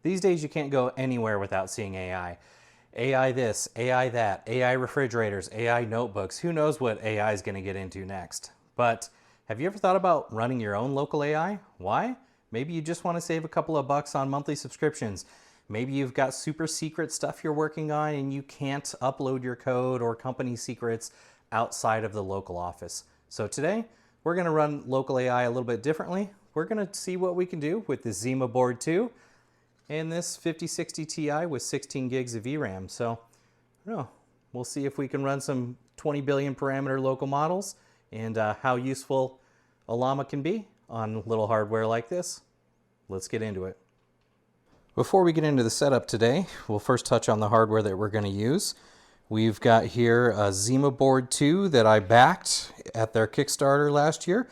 These days you can't go anywhere without seeing AI. AI this, AI that, AI refrigerators, AI notebooks. Who knows what AI is going to get into next? But have you ever thought about running your own local AI? Why? Maybe you just want to save a couple of bucks on monthly subscriptions. Maybe you've got super secret stuff you're working on and you can't upload your code or company secrets outside of the local office. So today, we're going to run local AI a little bit differently. We're going to see what we can do with the ZimaBoard 2 and this 5060 Ti with 16 gigs of VRAM. So, I don't know, we'll see if we can run some 20 billion parameter local models and how useful Ollama can be on little hardware like this. Let's get into it. Before we get into the setup today, we'll first touch on the hardware that we're going to use. We've got here a ZimaBoard 2 that I backed at their Kickstarter last year.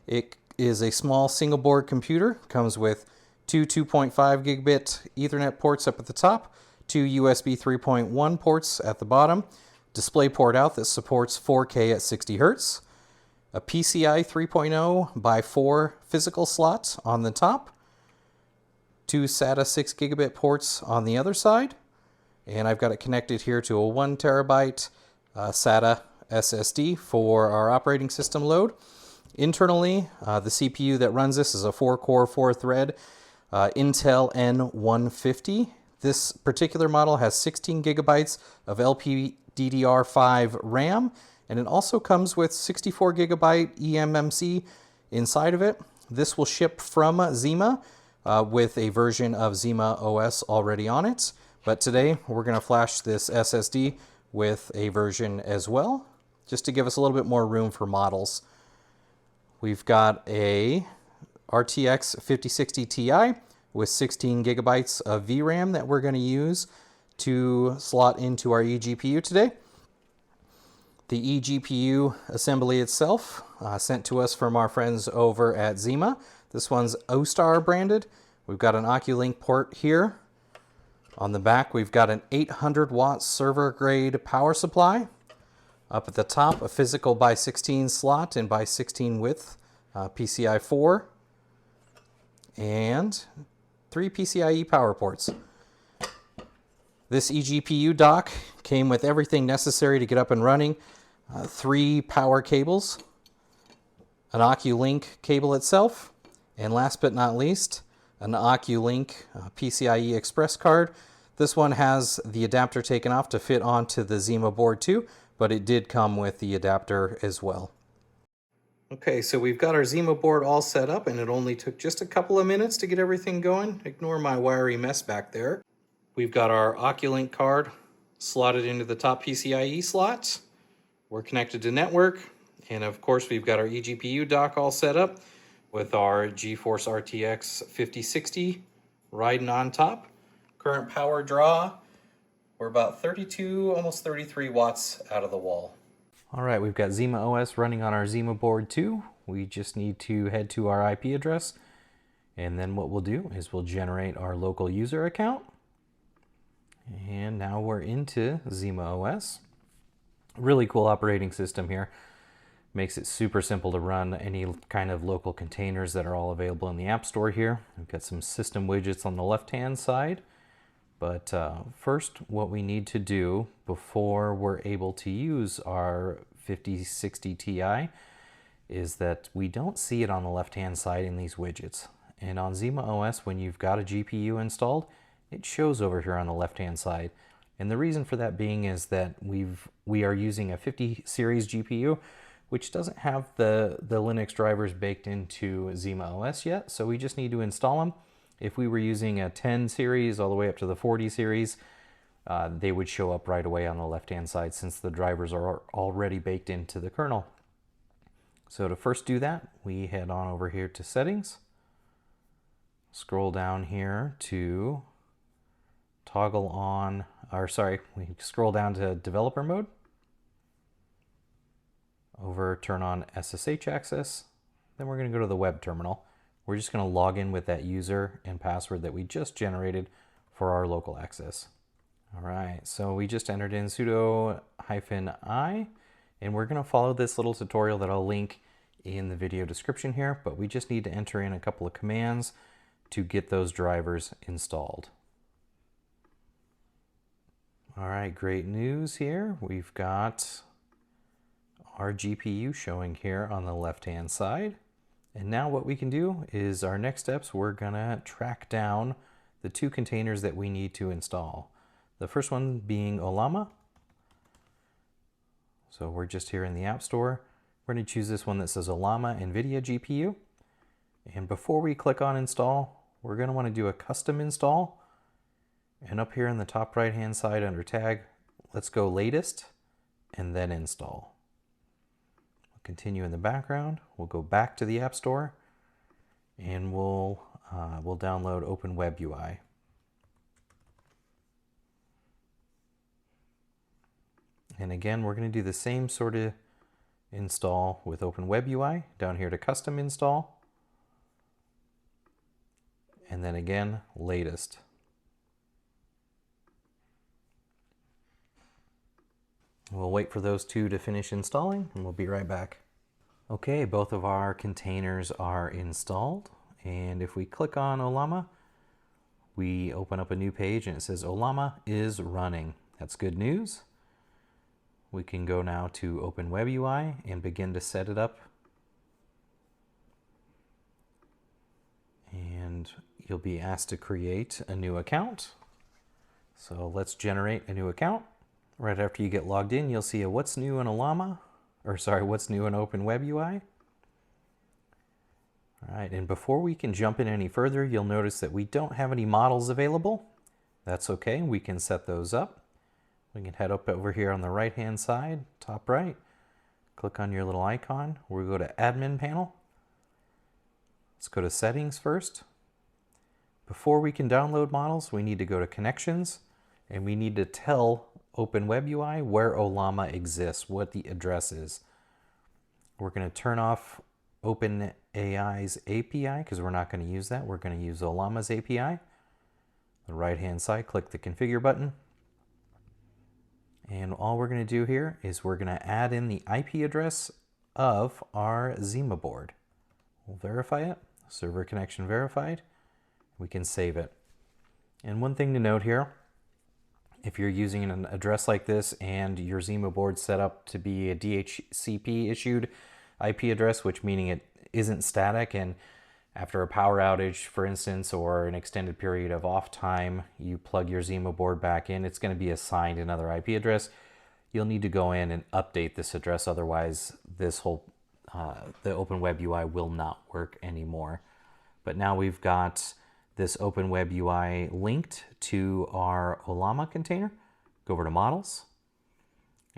It is a small single board computer, comes with two 2.5 gigabit Ethernet ports up at the top, two USB 3.1 ports at the bottom, display port out that supports 4K at 60 Hertz, a PCI 3.0 by 4 physical slots on the top, two SATA 6 gigabit ports on the other side, and I've got it connected here to a 1 terabyte SATA SSD for our operating system load. Internally, the CPU that runs this is a 4-core, 4-thread Intel N150. This particular model has 16 gigabytes of LPDDR5 RAM, and it also comes with 64 gigabyte eMMC inside of it. This will ship from Zima with a version of Zima OS already on it. But today we're going to flash this SSD with a version as well, just to give us a little bit more room for models. We've got a RTX 5060 Ti with 16 gigabytes of VRAM that we're going to use to slot into our eGPU today. The eGPU assembly itself, sent to us from our friends over at Zima. This one's OStar branded. We've got an OCuLink port here. On the back, we've got an 800 watt server grade power supply. Up at the top, a physical by 16 slot and by 16 width PCI 4. And 3 PCIe power ports. This eGPU dock came with everything necessary to get up and running. 3 power cables, an OCuLink cable itself, and last but not least, an OCuLink PCIe Express card. This one has the adapter taken off to fit onto the ZimaBoard 2, but it did come with the adapter as well. Okay, so we've got our ZimaBoard all set up, and it only took just a couple of minutes to get everything going. Ignore my wiry mess back there. We've got our OCuLink card slotted into the top PCIe slots. We're connected to network, and of course we've got our eGPU dock all set up with our GeForce RTX 5060 riding on top. Current power draw, we're about 32, almost 33 watts out of the wall. All right, we've got Zima OS running on our ZimaBoard 2. We just need to head to our IP address, and then what we'll do is we'll generate our local user account. And now we're into Zima OS. Really cool operating system here. Makes it super simple to run any kind of local containers that are all available in the App Store here. We've got some system widgets on the left-hand side. But first, what we need to do before we're able to use our 5060 Ti is that we don't see it on the left-hand side in these widgets. And on Zima OS, when you've got a GPU installed, it shows over here on the left-hand side. And the reason for that being is that we are using a 50 series GPU, which doesn't have the Linux drivers baked into Zima OS yet, so we just need to install them. If we were using a 10 series all the way up to the 40 series, they would show up right away on the left-hand side since the drivers are already baked into the kernel. So to first do that, we head on over here to Settings, scroll down here to toggle on, we scroll down to Developer Mode, turn on SSH access, then we're going to go to the web terminal. We're just going to log in with that user and password that we just generated for our local access. All right, so we just entered in sudo-i, and we're going to follow this little tutorial that I'll link in the video description here, but we just need to enter in a couple of commands to get those drivers installed. All right, great news here. We've got our GPU showing here on the left-hand side. And now what we can do is our next steps, we're gonna track down the two containers that we need to install. The first one being Ollama. So we're just here in the App Store. We're gonna choose this one that says Llama NVIDIA GPU. And before we click on install, we're gonna wanna do a custom install. And up here in the top right-hand side under tag, let's go latest and then install. We'll continue in the background. We'll go back to the App Store and we'll download OpenWeb UI. And again, we're going to do the same sort of install with OpenWeb UI. Down here to custom install. And then again, latest. We'll wait for those two to finish installing and we'll be right back. Okay, both of our containers are installed. And if we click on Ollama, we open up a new page and it says Ollama is running. That's good news. We can go now to OpenWeb UI and begin to set it up. And you'll be asked to create a new account. So let's generate a new account. Right after you get logged in, you'll see a what's new in Ollama, or sorry, what's new in OpenWeb UI. All right, and before we can jump in any further, you'll notice that we don't have any models available. That's okay, we can set those up. We can head up over here on the right-hand side, top right, click on your little icon. We'll go to Admin Panel. Let's go to Settings first. Before we can download models, we need to go to Connections, and we need to tell OpenWeb UI where Ollama exists, what the address is. We're going to turn off OpenAI's API because we're not going to use that. We're going to use Ollama's API. The right-hand side, click the Configure button. And all we're going to do here is we're going to add in the IP address of our ZimaBoard. We'll verify it. Server connection verified. We can save it. And one thing to note here, if you're using an address like this and your ZimaBoard set up to be a DHCP issued IP address, which meaning it isn't static, and after a power outage, for instance, or an extended period of off time, you plug your ZimaBoard back in, it's going to be assigned another IP address. You'll need to go in and update this address, otherwise this whole the OpenWeb UI will not work anymore. But now we've got this OpenWeb UI linked to our Ollama container. Go over to Models,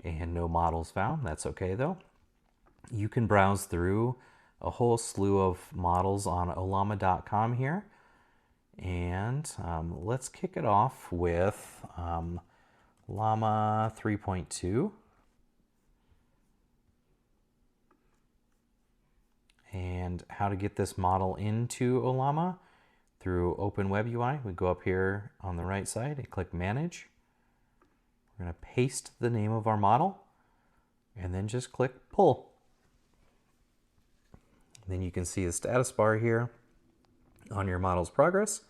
and no models found. That's okay though. You can browse through a whole slew of models on Ollama.com here. And let's kick it off with Llama 3.2. And how to get this model into Ollama through OpenWeb UI. We go up here on the right side and click Manage. We're going to paste the name of our model and then just click Pull. Then you can see the status bar here on your model's progress.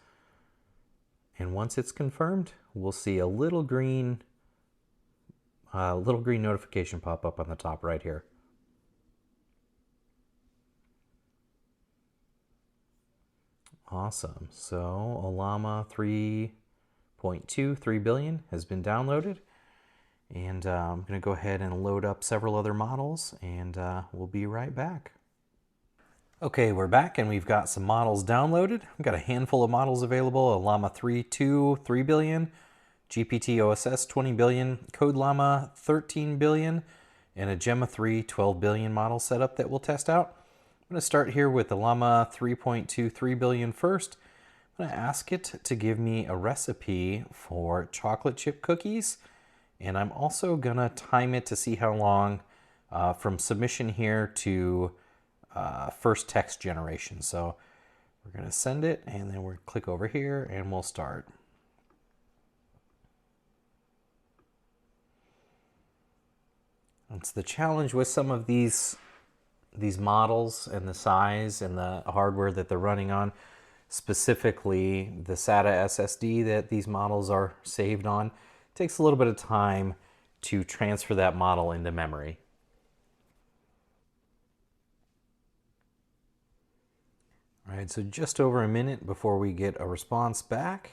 And once it's confirmed, we'll see a little green notification pop up on the top right here. Awesome. So Ollama 3.2, 3 billion has been downloaded. And I'm going to go ahead and load up several other models, and we'll be right back. Okay, we're back and we've got some models downloaded. We've got a handful of models available: a Llama 3.2, 3 billion, gpt-oss 20 billion, Codellama 13 billion, and a Gemma 3 12 billion model setup that we'll test out. I'm going to start here with the Llama 3.2, 3 billion first. I'm going to ask it to give me a recipe for chocolate chip cookies, and I'm also going to time it to see how long from submission here to first text generation. So we're going to send it, and then we'll click over here and we'll start. It's the challenge with some of these models and the size and the hardware that they're running on, specifically the SATA SSD that these models are saved on, takes a little bit of time to transfer that model into memory. All right, so just over a minute before we get a response back.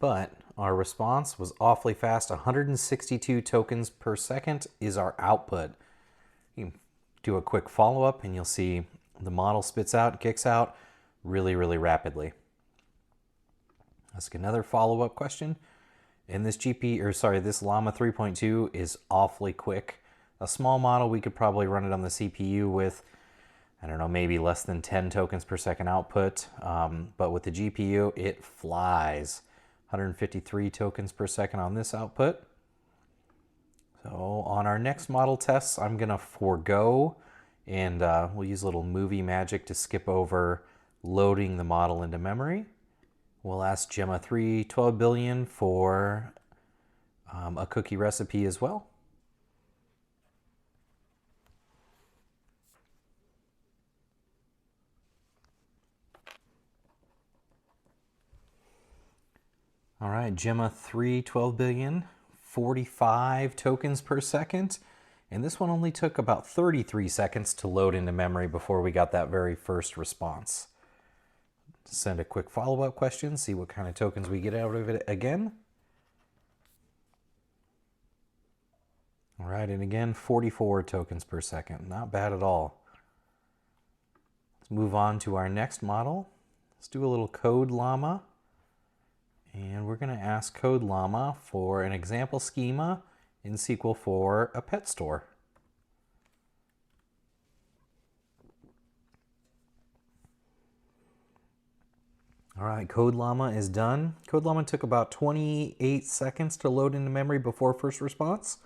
But our response was awfully fast. 162 tokens per second is our output. You can do a quick follow-up and you'll see the model spits out, kicks out really, really rapidly. Ask another follow-up question. And this this Llama 3.2 is awfully quick. A small model, we could probably run it on the CPU with, I don't know, maybe less than 10 tokens per second output. But with the GPU, it flies. 153 tokens per second on this output. So on our next model tests, I'm gonna forego, and we'll use a little movie magic to skip over loading the model into memory. We'll ask Gemma 3 12 billion for a cookie recipe as well. All right, Gemma 3 12 billion, 45 tokens per second. And this one only took about 33 seconds to load into memory before we got that very first response. Send a quick follow-up question, see what kind of tokens we get out of it again. All right, and again, 44 tokens per second. Not bad at all. Let's move on to our next model. Let's do a little Codellama. And we're going to ask Codellama for an example schema in SQL for a pet store. All right, Codellama is done. Codellama took about 28 seconds to load into memory before first response.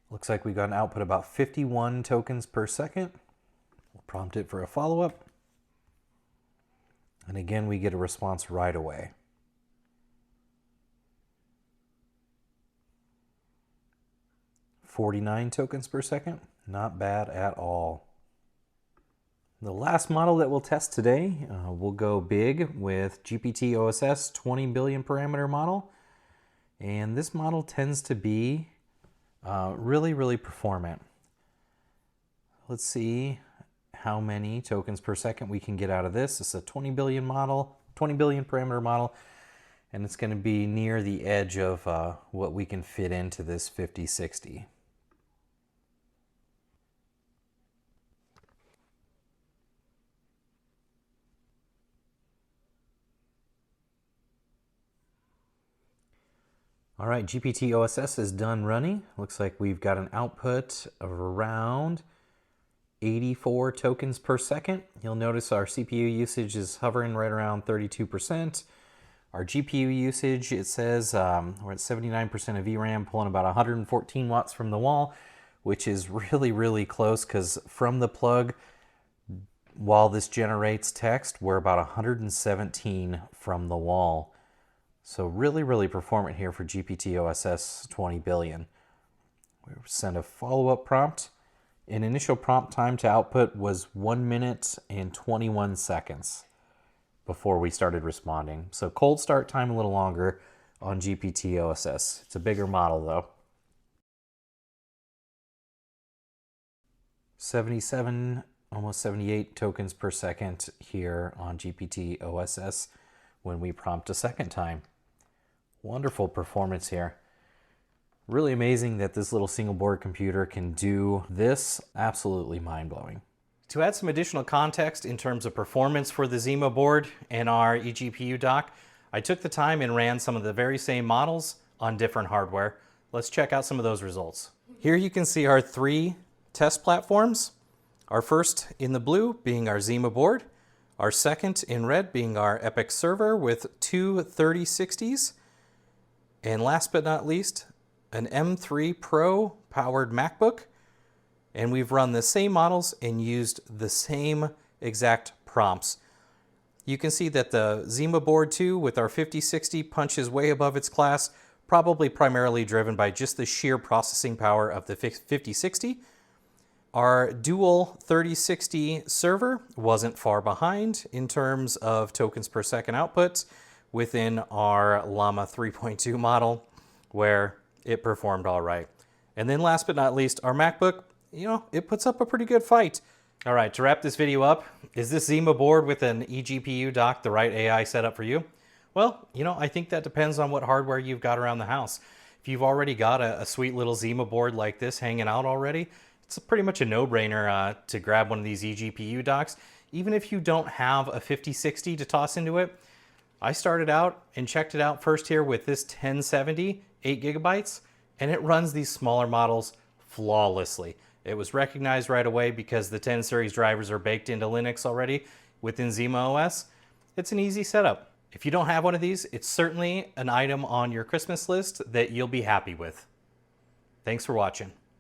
Looks like we got an output about 51 tokens per second. We'll prompt it for a follow-up. And again, we get a response right away. $49 tokens per second, not bad at all. The last model that we'll test today, we'll go big with gpt-oss 20 billion parameter model. And this model tends to be really, really performant. Let's see how many tokens per second we can get out of this. It's a 20 billion model, 20 billion parameter model, and it's going to be near the edge of what we can fit into this 5060. All right, GPT-oss is done running. Looks like we've got an output of around 84 tokens per second. You'll notice our CPU usage is hovering right around 32%. Our GPU usage, it says we're at 79% of VRAM, pulling about 114 watts from the wall, which is really, really close because from the plug, while this generates text, we're about 117 from the wall. So really, really performant here for GPT-oss 20 billion. We send a follow-up prompt. An initial prompt time to output was 1 minute and 21 seconds before we started responding. So cold start time a little longer on GPT-oss. It's a bigger model though. 77, almost 78 tokens per second here on GPT-oss when we prompt a second time. Wonderful performance here. Really amazing that this little single board computer can do this. Absolutely mind-blowing. To add some additional context in terms of performance for the ZimaBoard and our eGPU dock, I took the time and ran some of the very same models on different hardware. Let's check out some of those results. Here you can see our 3 test platforms. Our first in the blue being our ZimaBoard. Our second in red being our EPYC server with 2 3060s. And last but not least, an M3 Pro powered MacBook. And we've run the same models and used the same exact prompts. You can see that the ZimaBoard 2 with our 5060 punches way above its class, probably primarily driven by just the sheer processing power of the 5060. Our dual 3060 server wasn't far behind in terms of tokens per second output, within our Llama 3.2 model where it performed all right. And then last but not least, our MacBook, it puts up a pretty good fight. All right, to wrap this video up, is this ZimaBoard with an eGPU dock the right AI setup for you? Well, I think that depends on what hardware you've got around the house. If you've already got a sweet little ZimaBoard like this hanging out already, it's pretty much a no-brainer to grab one of these eGPU docks. Even if you don't have a 5060 to toss into it, I started out and checked it out first here with this 1070, 8 gigabytes, and it runs these smaller models flawlessly. It was recognized right away because the 10 series drivers are baked into Linux already within Zima OS. It's an easy setup. If you don't have one of these, it's certainly an item on your Christmas list that you'll be happy with. Thanks for watching.